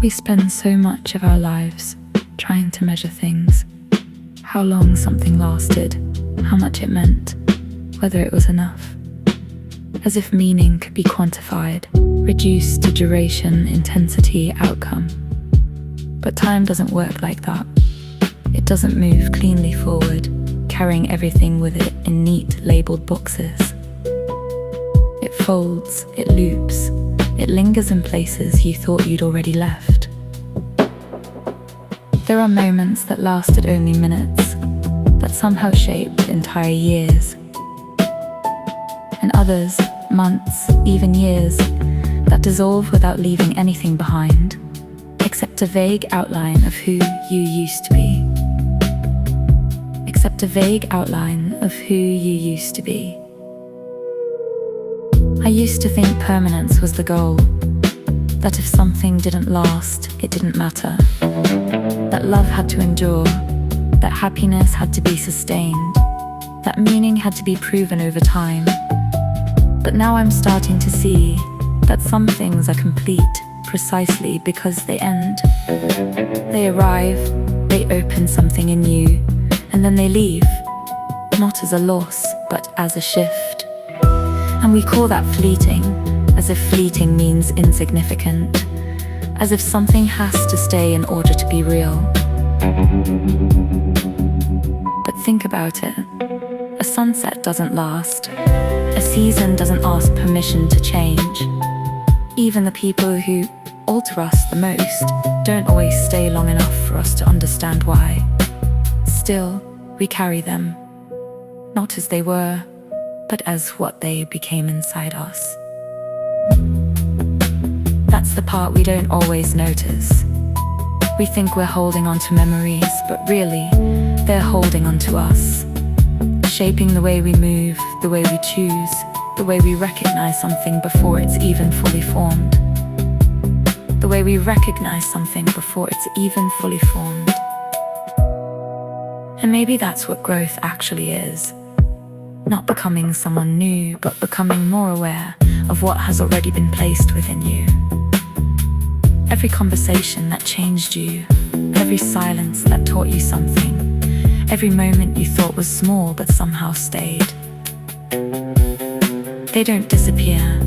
We spend so much of our lives trying to measure things. How long something lasted, how much it meant, whether it was enough. As if meaning could be quantified, reduced to duration, intensity, outcome. But time doesn't work like that. It doesn't move cleanly forward, carrying everything with it in neat, labeled boxes. It folds, it loops, it lingers in places you thought you'd already left. There are moments that lasted only minutes, that somehow shaped entire years. And others, months, even years, that dissolve without leaving anything behind, except a vague outline of who you used to be. Except a vague outline of who you used to be. I used to think permanence was the goal, that if something didn't last, it didn't matter. That love had to endure, that happiness had to be sustained, that meaning had to be proven over time. But now I'm starting to see that some things are complete precisely because they end. They arrive, they open something in you, and then they leave, not as a loss, but as a shift. And we call that fleeting, as if fleeting means insignificant, as if something has to stay in order to be real. But think about it. A sunset doesn't last. A season doesn't ask permission to change. Even the people who alter us the most don't always stay long enough for us to understand why. Still, we carry them, not as they were, but as what they became inside us. That's the part we don't always notice. We think we're holding on to memories, but really, they're holding on to us. Shaping the way we move, the way we choose, the way we recognize something before it's even fully formed. The way we recognize something before it's even fully formed. And maybe that's what growth actually is. Not becoming someone new, but becoming more aware of what has already been placed within you. Every conversation that changed you, every silence that taught you something, every moment you thought was small but somehow stayed. They don't disappear,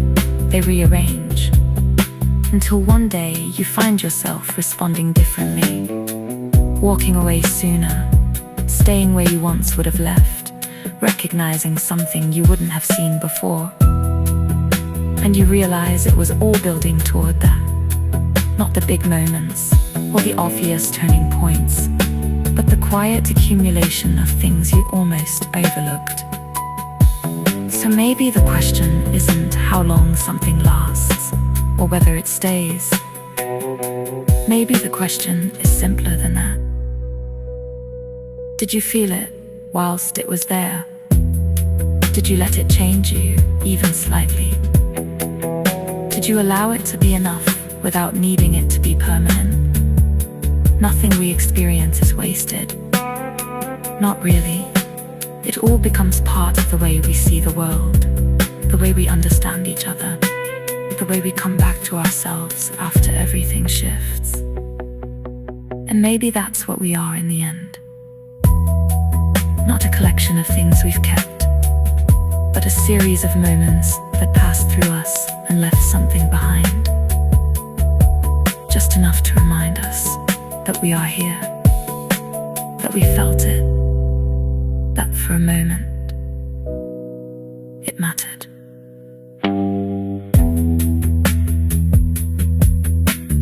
they rearrange. Until one day you find yourself responding differently, walking away sooner, staying where you once would have left, recognizing something you wouldn't have seen before. And you realize it was all building toward that. Not the big moments, or the obvious turning points, but the quiet accumulation of things you almost overlooked. So maybe the question isn't how long something lasts, or whether it stays. Maybe the question is simpler than that. Did you feel it whilst it was there? Did you let it change you, even slightly? Did you allow it to be enough without needing it to be permanent? Nothing we experience is wasted. Not really. It all becomes part of the way we see the world, the way we understand each other, the way we come back to ourselves after everything shifts. And maybe that's what we are in the end. Not a collection of things we've kept, but a series of moments that passed through us and left something behind. Just enough to remind us that we are here, that we felt it, that for a moment, it mattered.